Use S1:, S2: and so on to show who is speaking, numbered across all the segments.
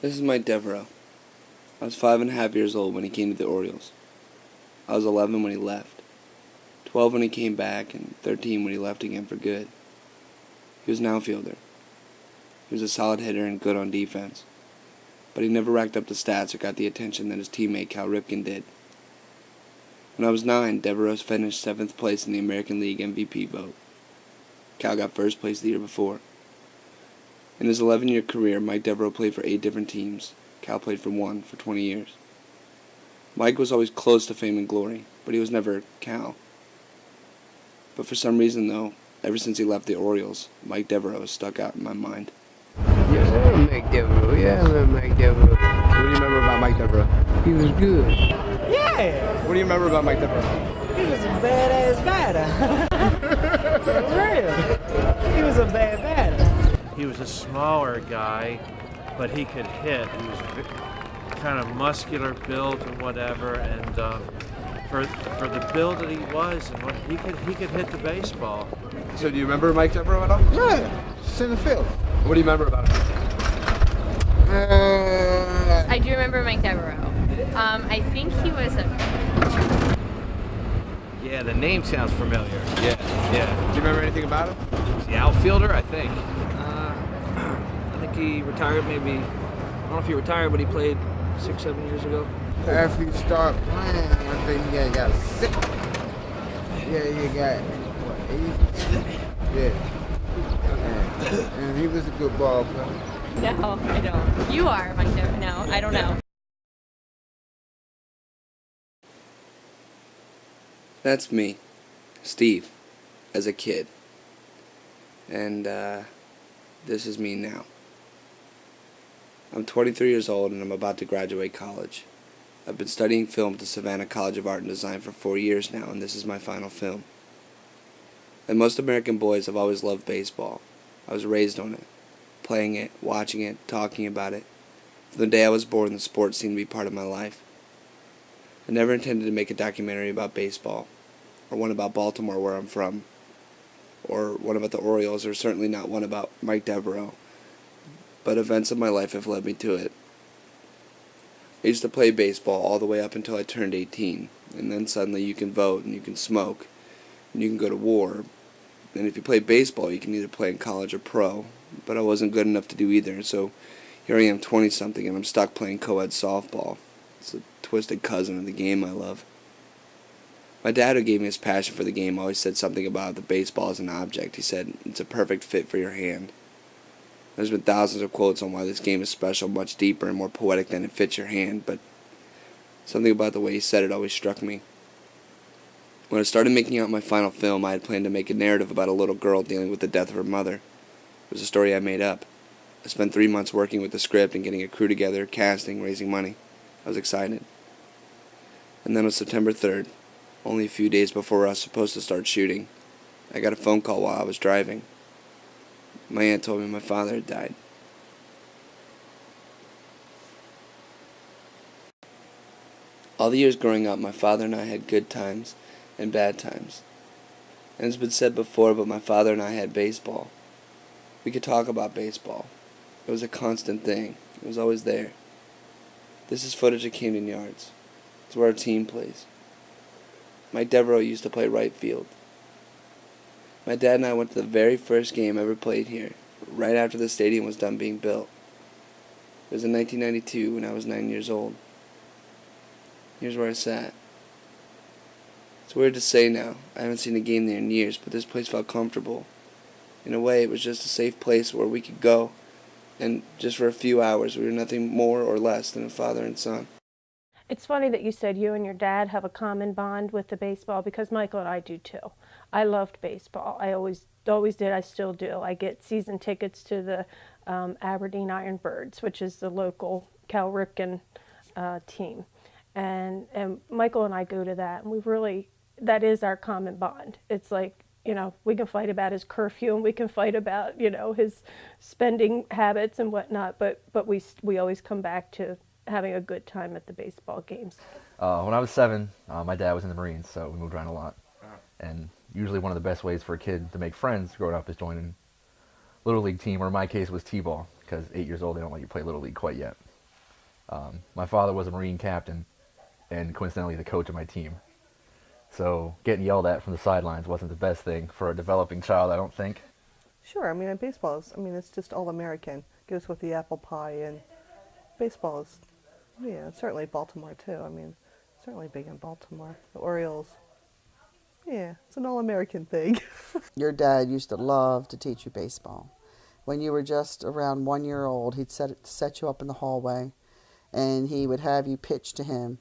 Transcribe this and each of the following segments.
S1: This is Mike Devereaux. I was 5.5 years old when he came to the Orioles. I was 11 when he left, 12 when he came back, and 13 when he left again for good. He was an outfielder. He was a solid hitter and good on defense, but he never racked up the stats or got the attention that his teammate Cal Ripken did. When I was 9, Devereaux finished 7th place in the American League MVP vote. Cal got first place the year before. In his 11-year career, Mike Devereaux played for 8 different teams. Cal played for 1 for 20 years. Mike was always close to fame and glory, but he was never Cal. But for some reason, though, ever since he left the Orioles, Mike Devereaux has stuck out in my mind.
S2: Yeah, Mike Devereaux. Yeah, I remember Mike Devereaux.
S3: What do you remember about Mike Devereaux?
S2: He was good.
S4: Yeah!
S3: What do you remember about Mike Devereaux?
S4: He was a badass batter. For real. He was a bad batter.
S5: He was a smaller guy, but he could hit. He was kind of muscular built and whatever, and for the build that he was, and what he could hit the baseball.
S3: So do you remember Mike Devereaux at all?
S2: Yeah, center field.
S3: What do you remember about him?
S6: I do remember Mike Devereaux. I think he was a...
S7: Yeah, the name sounds familiar. Yeah.
S3: Do you remember anything about him?
S7: He's the outfielder, I think. I think he retired maybe, I don't know if he retired, but he played 6-7 years ago.
S2: After you start playing, I think you got sick. Yeah, you got, what, 80? Yeah. And he was a good ball player.
S6: No, I don't. You are Mike Devereaux. No, I don't know.
S1: That's me, Steve, as a kid. And this is me now. I'm 23 years old and I'm about to graduate college. I've been studying film at the Savannah College of Art and Design for 4 years now, and this is my final film. Like most American boys, I've always loved baseball. I was raised on it, playing it, watching it, talking about it. From the day I was born, the sport seemed to be part of my life. I never intended to make a documentary about baseball, or one about Baltimore where I'm from, or one about the Orioles, or certainly not one about Mike Devereaux. But events of my life have led me to it. I used to play baseball all the way up until I turned 18, and then suddenly you can vote, and you can smoke, and you can go to war, and if you play baseball you can either play in college or pro, but I wasn't good enough to do either, so here I am 20-something and I'm stuck playing co-ed softball. It's a twisted cousin of the game I love. My dad, who gave me his passion for the game, always said something about the baseball as an object. He said, it's a perfect fit for your hand. There's been thousands of quotes on why this game is special, much deeper and more poetic than it fits your hand, but something about the way he said it always struck me. When I started making out my final film, I had planned to make a narrative about a little girl dealing with the death of her mother. It was a story I made up. I spent 3 months working with the script and getting a crew together, casting, raising money. I was excited. And then on September 3rd, only a few days before I was supposed to start shooting, I got a phone call while I was driving. My aunt told me my father had died. All the years growing up, my father and I had good times and bad times. And it's been said before, but my father and I had baseball. We could talk about baseball. It was a constant thing. It was always there. This is footage of Camden Yards. It's where our team plays. Mike Devereaux used to play right field. My dad and I went to the very first game ever played here, right after the stadium was done being built. It was in 1992 when I was 9 years old. Here's where I sat. It's weird to say now. I haven't seen a game there in years, but this place felt comfortable. In a way, it was just a safe place where we could go, and just for a few hours, we were nothing more or less than a father and son.
S8: It's funny that you said you and your dad have a common bond with the baseball, because Michael and I do too. I loved baseball. I always did. I still do. I get season tickets to the Aberdeen Ironbirds, which is the local Cal Ripken team. And Michael and I go to that, and that is our common bond. It's like, we can fight about his curfew, and we can fight about, his spending habits and whatnot, but we always come back to having a good time at the baseball games.
S9: When I was 7, my dad was in the Marines, so we moved around a lot. And usually one of the best ways for a kid to make friends growing up is joining a Little League team, or in my case was T-ball, because 8 years old they don't let you play Little League quite yet. My father was a Marine captain and coincidentally the coach of my team. So getting yelled at from the sidelines wasn't the best thing for a developing child, I don't think.
S10: Sure, I mean, and baseball is, I mean, it's just all American. Goes with the apple pie, and baseball is, yeah, it's certainly Baltimore too. I mean, certainly big in Baltimore. The Orioles, yeah, it's an all American thing.
S11: Your dad used to love to teach you baseball. When you were just around 1 year old, he'd set you up in the hallway, and he would have you pitch to him,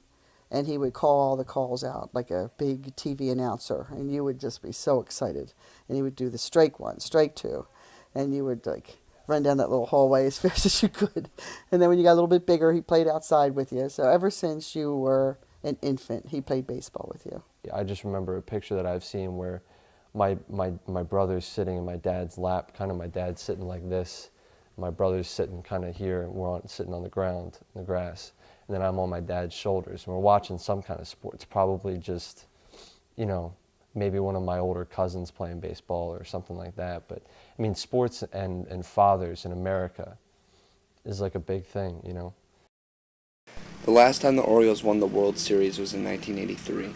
S11: and he would call all the calls out like a big TV announcer, and you would just be so excited. And he would do the strike one, strike two, and you would like run down that little hallway as fast as you could. And then when you got a little bit bigger, he played outside with you. So ever since you were an infant, he played baseball with you.
S12: I just remember a picture that I've seen where my brother's sitting in my dad's lap, kind of my dad's sitting like this. My brother's sitting kind of here, and we're sitting on the ground, in the grass. And then I'm on my dad's shoulders, and we're watching some kind of sports, probably just, you know, maybe one of my older cousins playing baseball or something like that. But, I mean, sports and fathers in America is like a big thing, you know.
S1: The last time the Orioles won the World Series was in 1983.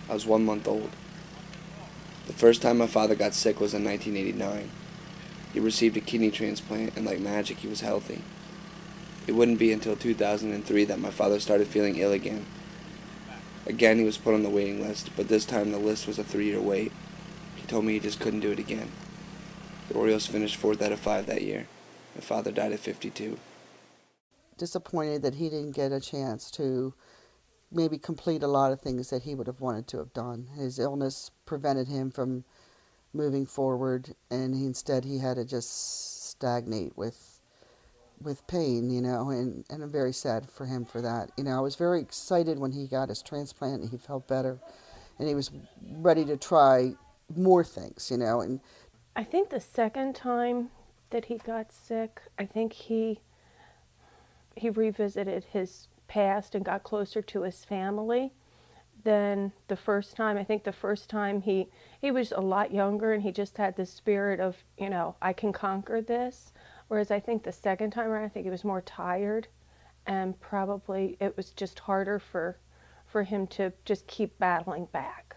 S1: I was 1 month old. The first time my father got sick was in 1989. He received a kidney transplant, and like magic, he was healthy. It wouldn't be until 2003 that my father started feeling ill again. Again, he was put on the waiting list, but this time the list was a 3-year wait. He told me he just couldn't do it again. The Orioles finished 4th out of 5 that year. My father died at 52.
S11: Disappointed that he didn't get a chance to maybe complete a lot of things that he would have wanted to have done. His illness prevented him from moving forward, and instead he had to just stagnate with pain, you know, and I'm very sad for him for that. You know, I was very excited when he got his transplant and he felt better, and he was ready to try more things, you know. And
S8: I think the second time that he got sick, I think he revisited his past and got closer to his family than the first time. I think the first time he was a lot younger, and he just had this spirit of, you know, I can conquer this. Whereas I think the second time around, I think he was more tired, and probably it was just harder for him to just keep battling back.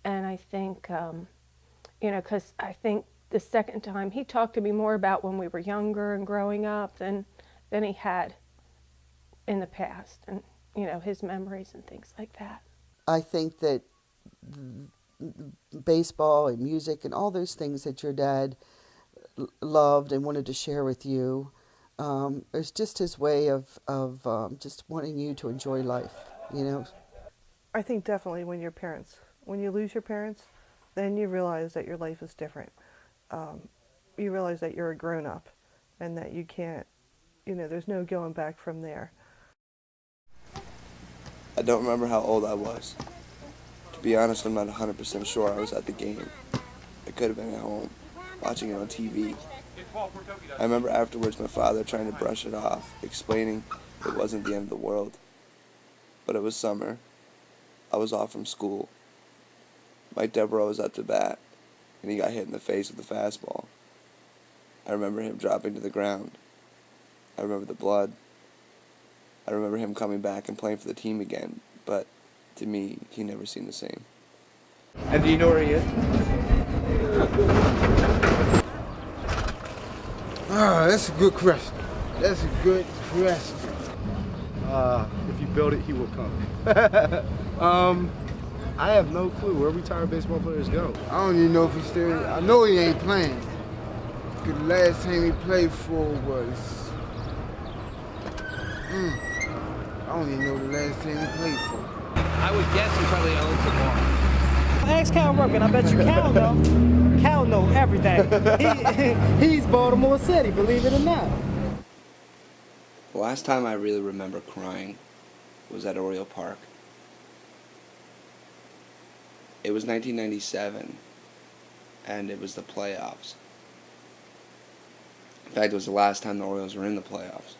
S8: And I think, you know, because I think the second time he talked to me more about when we were younger and growing up than he had in the past, and, you know, his memories and things like that.
S11: I think that baseball and music and all those things that your dad loved and wanted to share with you, it's just his way of just wanting you to enjoy life, you know.
S10: I think definitely when you lose your parents, then you realize that your life is different. You realize that you're a grown-up and that you can't, you know, there's no going back from there.
S1: I don't remember how old I was. To be honest, I'm not 100% sure I was at the game. I could have been at home, watching it on TV. I remember afterwards my father trying to brush it off, explaining it wasn't the end of the world. But it was summer. I was off from school. Mike Devereaux was at the bat, and he got hit in the face with a fastball. I remember him dropping to the ground. I remember the blood. I remember him coming back and playing for the team again, but to me, he never seemed the same.
S3: And do you know where he is?
S2: That's a good question. That's a good question.
S3: If you build it, he will come. I have no clue where retired baseball players go.
S2: I don't even know if he's still. I know he ain't playing. The last time he played for was. I don't even know the last time he played for.
S7: I would guess he probably owns the ball.
S4: Ask Cal Rogan. I bet you Cal know. Cal know everything. He's Baltimore City, believe it or not.
S1: The last time I really remember crying was at Oriole Park. It was 1997, and it was the playoffs. In fact, it was the last time the Orioles were in the playoffs.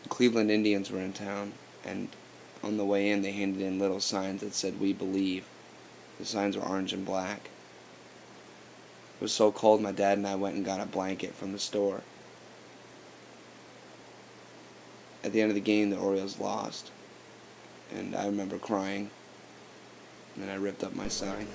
S1: The Cleveland Indians were in town, and on the way in, they handed in little signs that said, "We believe." The signs were orange and black. It was so cold, my dad and I went and got a blanket from the store. at the end of the game, the Orioles lost. And I remember crying. And then I ripped up my sign.